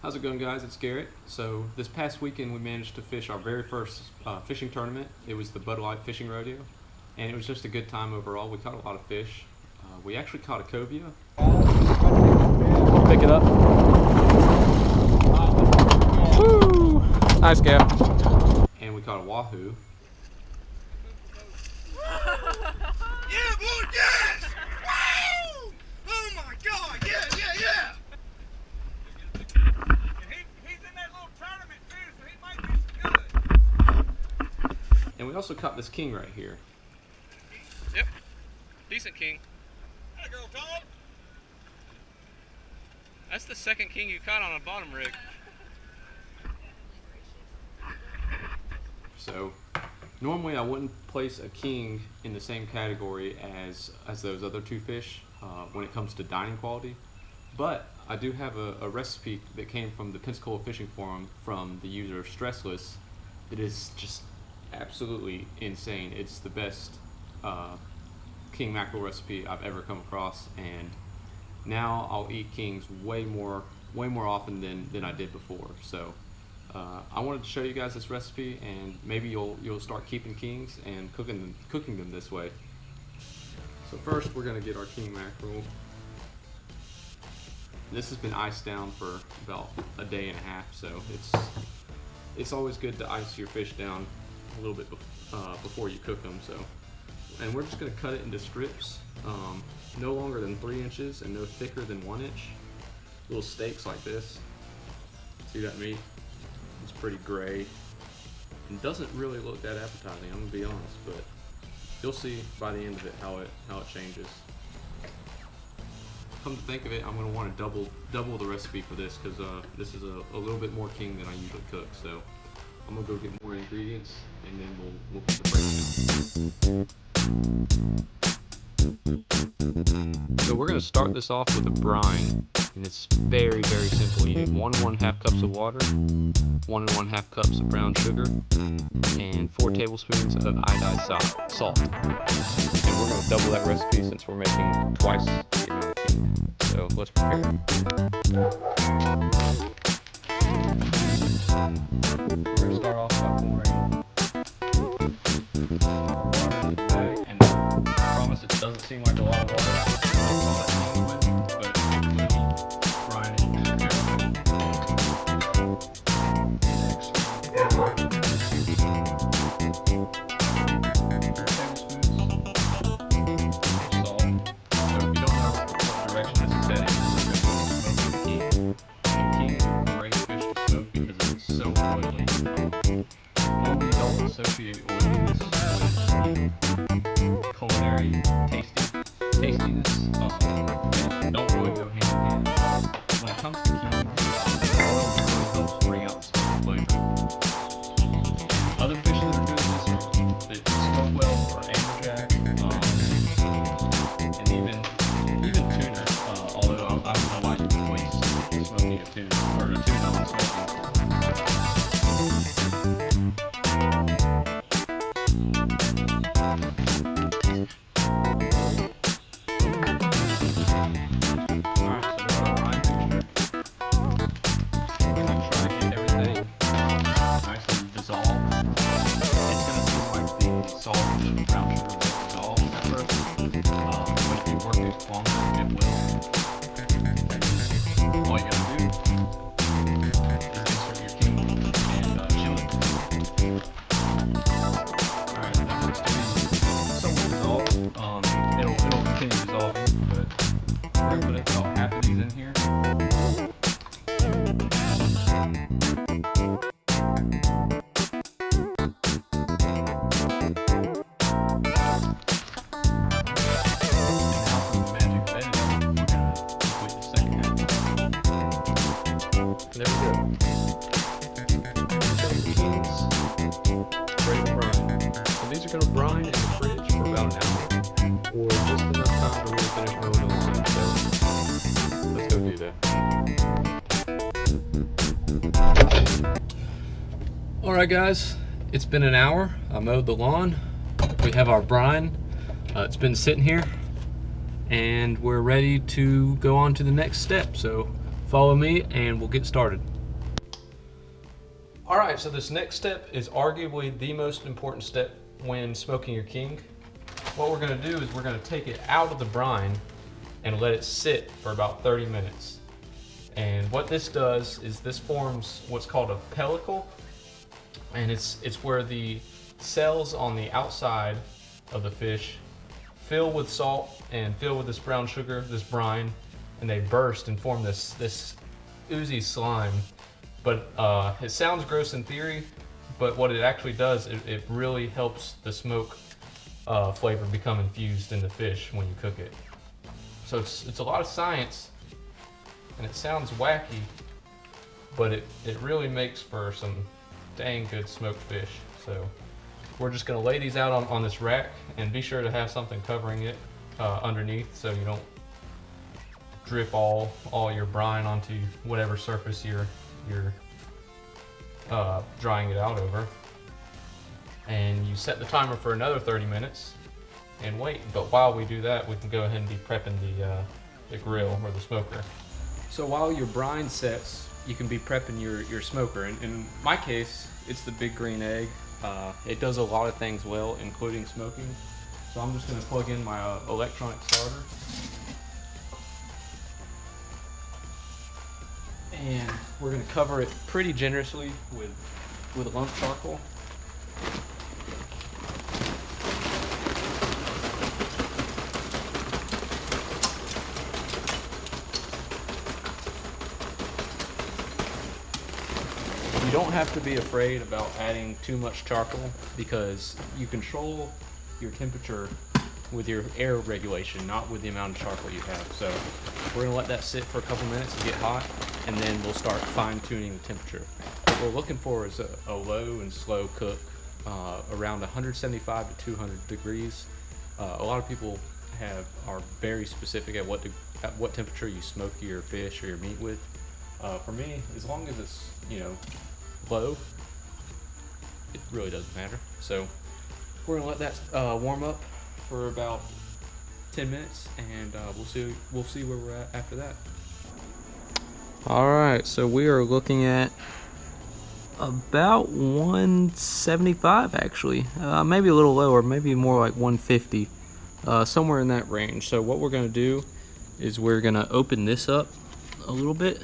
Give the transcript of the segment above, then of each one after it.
How's it going, guys? It's Garrett. So this past weekend we managed to fish our very first fishing tournament. It was the Bud Light Fishing Rodeo, and it was just a good time overall. We caught a lot of fish. We actually caught a cobia. Pick it up. Woo! Nice gap. And we caught a wahoo. Yeah, boy, yes! Wow! Oh my God! Yeah! He's in that little tournament too, so he might do some good. And we also caught this king right here. Yep, decent king. Hey, girl, Tom. That's the second king you caught on a bottom rig. So normally I wouldn't place a king in the same category as those other two fish when it comes to dining quality, but I do have a recipe that came from the Pensacola Fishing Forum from the user Stressless. It is just absolutely insane. It's the best king mackerel recipe I've ever come across, and now I'll eat kings way more often than I did before. So I wanted to show you guys this recipe, and maybe you'll start keeping kings and cooking them this way. So first we're going to get our king mackerel. This has been iced down for about a day and a half, so it's always good to ice your fish down a little bit before you cook them. So, and we're just going to cut it into strips, no longer than 3 inches and no thicker than 1 inch. Little steaks like this. See that meat? It's pretty gray and doesn't really look that appetizing, I'm gonna be honest, but you'll see by the end of it how it changes. Come to think of it, I'm gonna want to double the recipe for this, because this is a little bit more king than I usually cook. So I'm gonna go get more ingredients, and then we'll put the breakdown. So we're going to start this off with a brine, and it's very simple. You need 1 1/2 cups of water, 1 1/2 cups of brown sugar, and 4 tablespoons of iodized salt. And we're going to double that recipe since we're making twice the amount of king. So let's prepare. We're going to start off by pouring water in the bag, and I promise it doesn't seem like a lot of water, but brine it associate oiliness with culinary tastiness. Don't really go hand in hand. When it comes to king, oil really helps bring out the smoke flavor. Other fish that are doing this, they smoke well for amberjack, and even tuna. Although I don't know why you would waste smoking a tuna or a tuna on smoking. There we go. Ready to brine. So these are going to brine in the fridge for about an hour, or just enough time for me to finish mowing the lawn. So let's go do that. Alright guys, it's been an hour. I mowed the lawn. We have our brine. It's been sitting here, and we're ready to go on to the next step. So Follow me and we'll get started. All right, so this next step is arguably the most important step when smoking your king. What we're gonna do is we're gonna take it out of the brine and let it sit for about 30 minutes. And what this does is this forms what's called a pellicle, and it's where the cells on the outside of the fish fill with salt and fill with this brown sugar, this brine, and they burst and form this oozy slime. But it sounds gross in theory, but what it actually does, it really helps the smoke flavor become infused in the fish when you cook it. So it's a lot of science, and it sounds wacky, but it really makes for some dang good smoked fish. So we're just gonna lay these out on this rack, and be sure to have something covering it underneath so you don't drip all your brine onto whatever surface you're drying it out over. And you set the timer for another 30 minutes and wait. But while we do that, we can go ahead and be prepping the grill or the smoker. So while your brine sets, you can be prepping your smoker. And in my case, it's the big green egg. It does a lot of things well, including smoking. So I'm just gonna plug in my electronic starter. And we're gonna cover it pretty generously with lump charcoal. You don't have to be afraid about adding too much charcoal because you control your temperature with your air regulation, not with the amount of charcoal you have. So we're gonna let that sit for a couple minutes and get hot, and then we'll start fine-tuning the temperature. What we're looking for is a low and slow cook, around 175 to 200 degrees. A lot of people are very specific at what temperature you smoke your fish or your meat with. For me, as long as it's low, it really doesn't matter. So we're gonna let that warm up for about 10 minutes, and we'll see where we're at after that. All right, so we are looking at about 175 actually, maybe a little lower, maybe more like 150, somewhere in that range. So what we're gonna do is we're gonna open this up a little bit,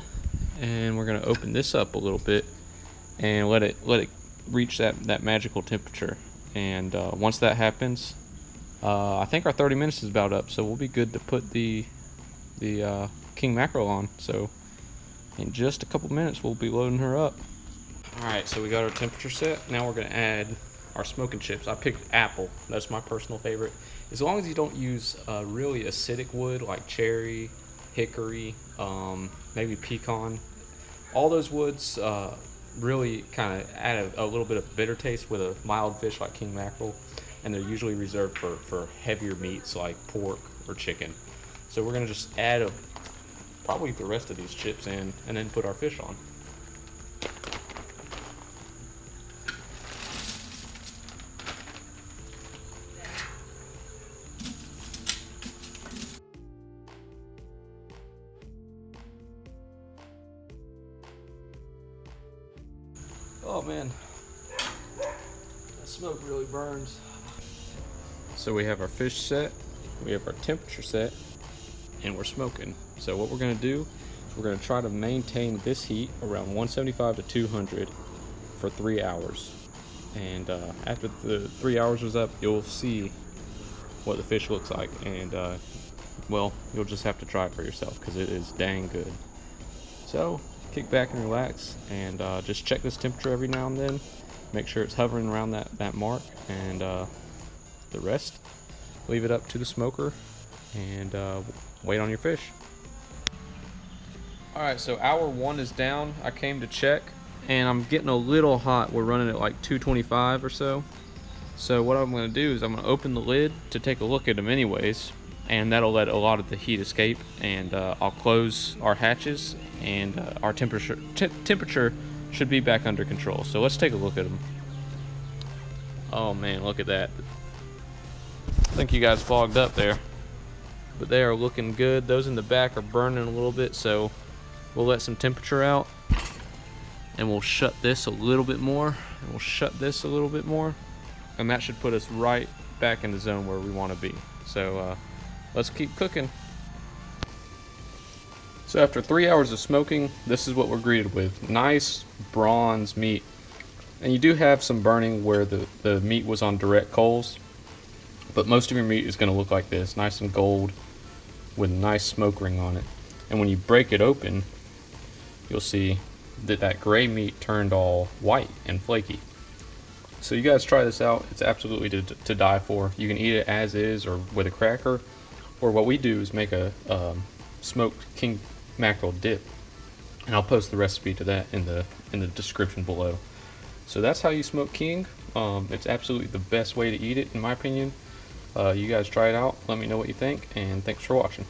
and we're gonna open this up a little bit and let it reach that magical temperature. And once that happens, I think our 30 minutes is about up, so we'll be good to put the king mackerel on. So in just a couple minutes, we'll be loading her up. All right, so we got our temperature set. Now we're gonna add our smoking chips. I picked apple. That's my personal favorite. As long as you don't use really acidic wood like cherry, hickory, maybe pecan. All those woods really kind of add a little bit of bitter taste with a mild fish like king mackerel, and they're usually reserved for heavier meats like pork or chicken. So we're gonna just add probably the rest of these chips in, and then put our fish on. Oh man, that smoke really burns. So we have our fish set, we have our temperature set, and we're smoking. So what we're gonna do, we're gonna try to maintain this heat around 175 to 200 for 3 hours. And after the 3 hours is up, you'll see what the fish looks like. And well, you'll just have to try it for yourself because it is dang good. So kick back and relax, and just check this temperature every now and then. Make sure it's hovering around that mark, and the rest, leave it up to the smoker, and wait on your fish. Alright, so hour 1 is down. I came to check, and I'm getting a little hot. We're running at like 225 or so. So what I'm going to do is I'm going to open the lid to take a look at them anyways, and that'll let a lot of the heat escape, and I'll close our hatches, and our temperature should be back under control. So let's take a look at them. Oh man, look at that. I think you guys fogged up there, but they are looking good. Those in the back are burning a little bit, so We'll let some temperature out, and we'll shut this a little bit more, and we'll shut this a little bit more, and that should put us right back in the zone where we want to be. So let's keep cooking. So after 3 hours of smoking, this is what we're greeted with. Nice bronze meat. And you do have some burning where the meat was on direct coals, but most of your meat is going to look like this, nice and gold with a nice smoke ring on it. And when you break it open, you'll see that that gray meat turned all white and flaky. So you guys try this out. It's absolutely to die for. You can eat it as is or with a cracker, or what we do is make a smoked king mackerel dip, and I'll post the recipe to that in the description below. So that's how you smoke king. It's absolutely the best way to eat it, in my opinion. You guys try it out, let me know what you think, and thanks for watching.